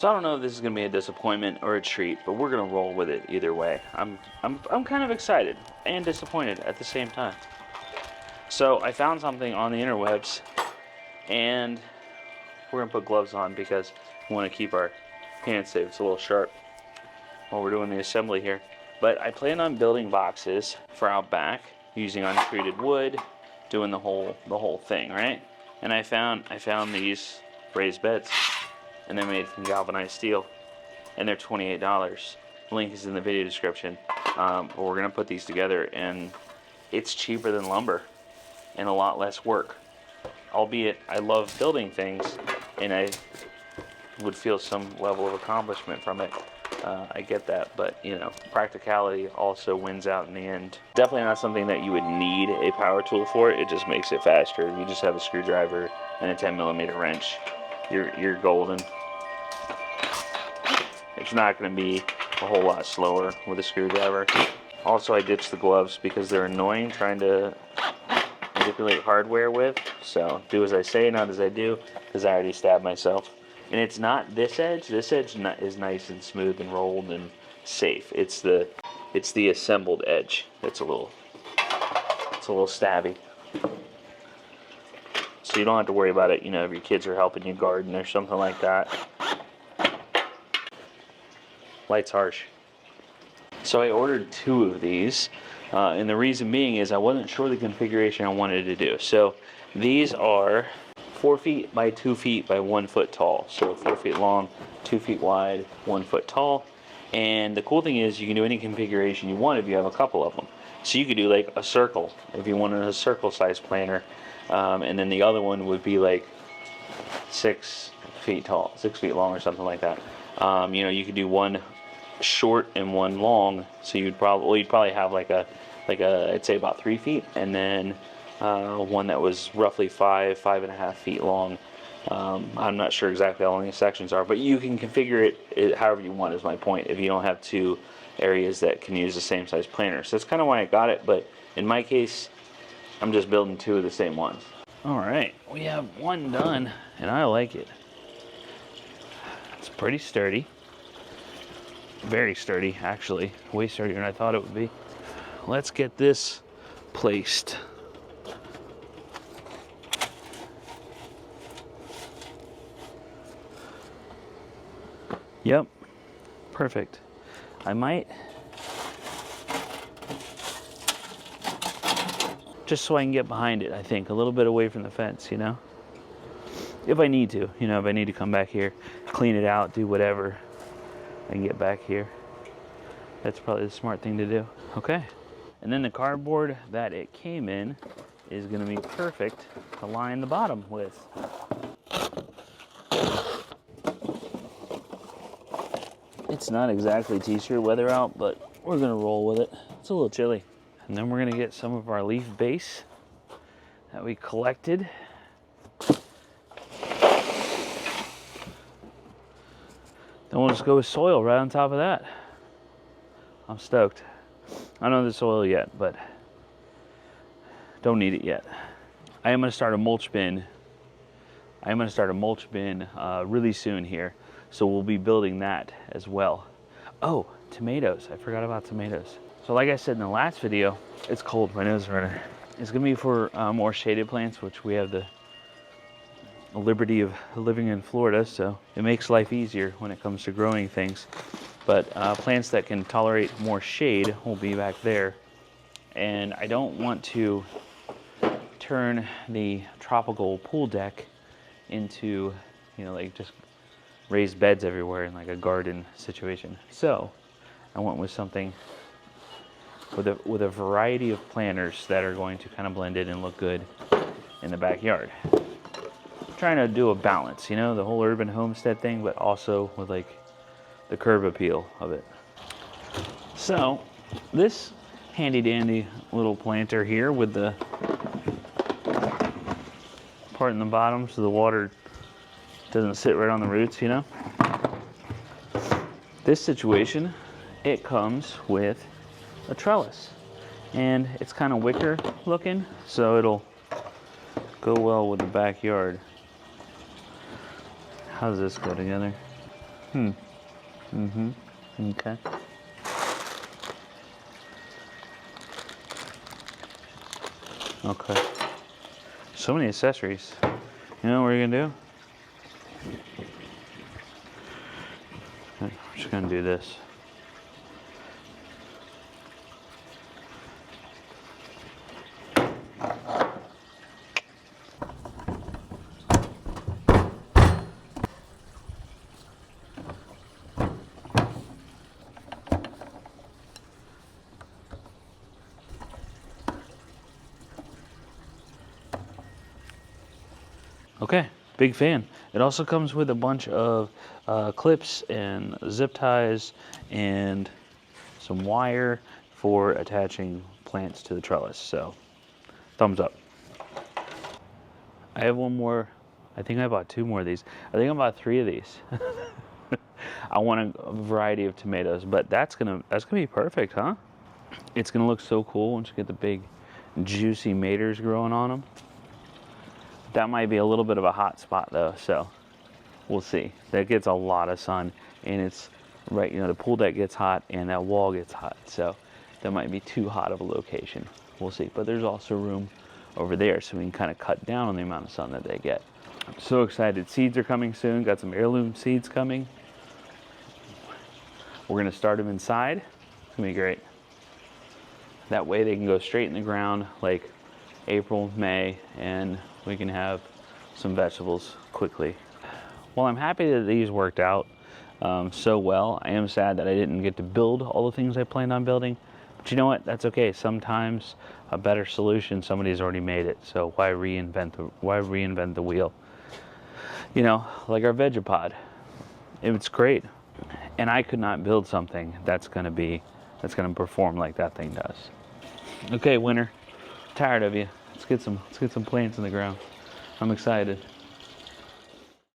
So I don't know if this is gonna be a disappointment or a treat, but we're gonna roll with it either way. I'm kind of excited and disappointed at the same time. So I found something on the interwebs, and we're gonna put gloves on because we want to keep our hands safe. It's a little sharp while we're doing the assembly here. But I plan on building boxes for out back using untreated wood, doing the whole thing, right? And I found these raised beds, and they're made from galvanized steel, and they're $28. Link is in the video description. But we're gonna put these together, and it's cheaper than lumber and a lot less work. Albeit I love building things, and I would feel some level of accomplishment from it. I get that, but you know, practicality also wins out in the end. Definitely not something that you would need a power tool for. It just makes it faster. If you just have a screwdriver and a 10mm wrench, you're golden. It's not going to be a whole lot slower with a screwdriver. Also, I ditched the gloves because they're annoying trying to manipulate hardware with. So do as I say, not as I do, because I already stabbed myself. And it's not this edge. This edge is nice and smooth and rolled and safe. It's the assembled edge that's a little stabby. So you don't have to worry about it, you know, if your kids are helping you garden or something like that. Light's harsh. So I ordered 2 of these, and the reason being is I wasn't sure the configuration I wanted to do. So these are 4 feet by 2 feet by 1 foot tall. So 4 feet long, 2 feet wide, 1 foot tall. And the cool thing is you can do any configuration you want if you have a couple of them. So you could do like a circle if you wanted a circle size planter, and then the other one would be like 6 feet tall, 6 feet long or something like that. You know, you could do one short and one long, so you'd probably have like a I'd say about 3 feet, and then one that was roughly 5.5 feet long. I'm not sure exactly how long the sections are, but you can configure it however you want, is my point, if you don't have 2 areas that can use the same size planter. So that's kind of why I got it, but in my case I'm just building 2 of the same ones. Alright, we have one done, and I like it. It's pretty sturdy. Very sturdy, actually. Way sturdier than I thought it would be. Let's get this placed. Yep, perfect. I might, just so I can get behind it, I think, a little bit away from the fence, you know? If I need to, you know, if I need to come back here, clean it out, do whatever, I can get back here. That's probably the smart thing to do. Okay. And then the cardboard that it came in is going to be perfect to line the bottom with. It's not exactly t-shirt weather out, but we're going to roll with it. It's a little chilly. And then we're going to get some of our leaf base that we collected. Then we'll just go with soil right on top of that. I'm stoked. I don't know the soil yet, but don't need it yet. I am going to start a mulch bin. Really soon here. So we'll be building that as well. Oh, tomatoes. I forgot about tomatoes. So like I said in the last video, it's cold. My nose is running. It's going to be for more shaded plants, which we have the liberty of living in Florida, so it makes life easier when it comes to growing things. But plants that can tolerate more shade will be back there. And I don't want to turn the tropical pool deck into, you know, like just raised beds everywhere in like a garden situation. So I went with something with a variety of planters that are going to kind of blend in and look good in the backyard. Trying to do a balance, you know, the whole urban homestead thing, but also with like the curb appeal of it. So this handy dandy little planter here with the part in the bottom so the water doesn't sit right on the roots, you know. This situation, it comes with a trellis, and it's kind of wicker looking, so it'll go well with the backyard. How does this go together? Okay. Okay. So many accessories. You know what we're gonna do? We're just gonna do this. Okay, big fan. It also comes with a bunch of clips and zip ties and some wire for attaching plants to the trellis. So, thumbs up. I have one more. I think I bought 2 more of these. I think I bought 3 of these. I want a variety of tomatoes, but that's gonna be perfect, huh? It's gonna look so cool once you get the big, juicy maters growing on them. That might be a little bit of a hot spot though, so we'll see. That gets a lot of sun, and it's right, the pool deck gets hot and that wall gets hot, so that might be too hot of a location. We'll see. But there's also room over there, so we can kind of cut down on the amount of sun that they get. I'm so excited. Seeds are coming soon. Got some heirloom seeds coming. We're gonna start them inside. It's gonna be great. That way they can go straight in the ground like April, May, and we can have some vegetables quickly. Well, I'm happy that these worked out so well. I am sad that I didn't get to build all the things I planned on building. But you know what? That's okay. Sometimes a better solution, somebody's already made it. So why reinvent the wheel? Like our Vegapod. It's great. And I could not build something that's gonna perform like that thing does. Okay, winner. Tired of you. Let's get some plants in the ground. I'm excited.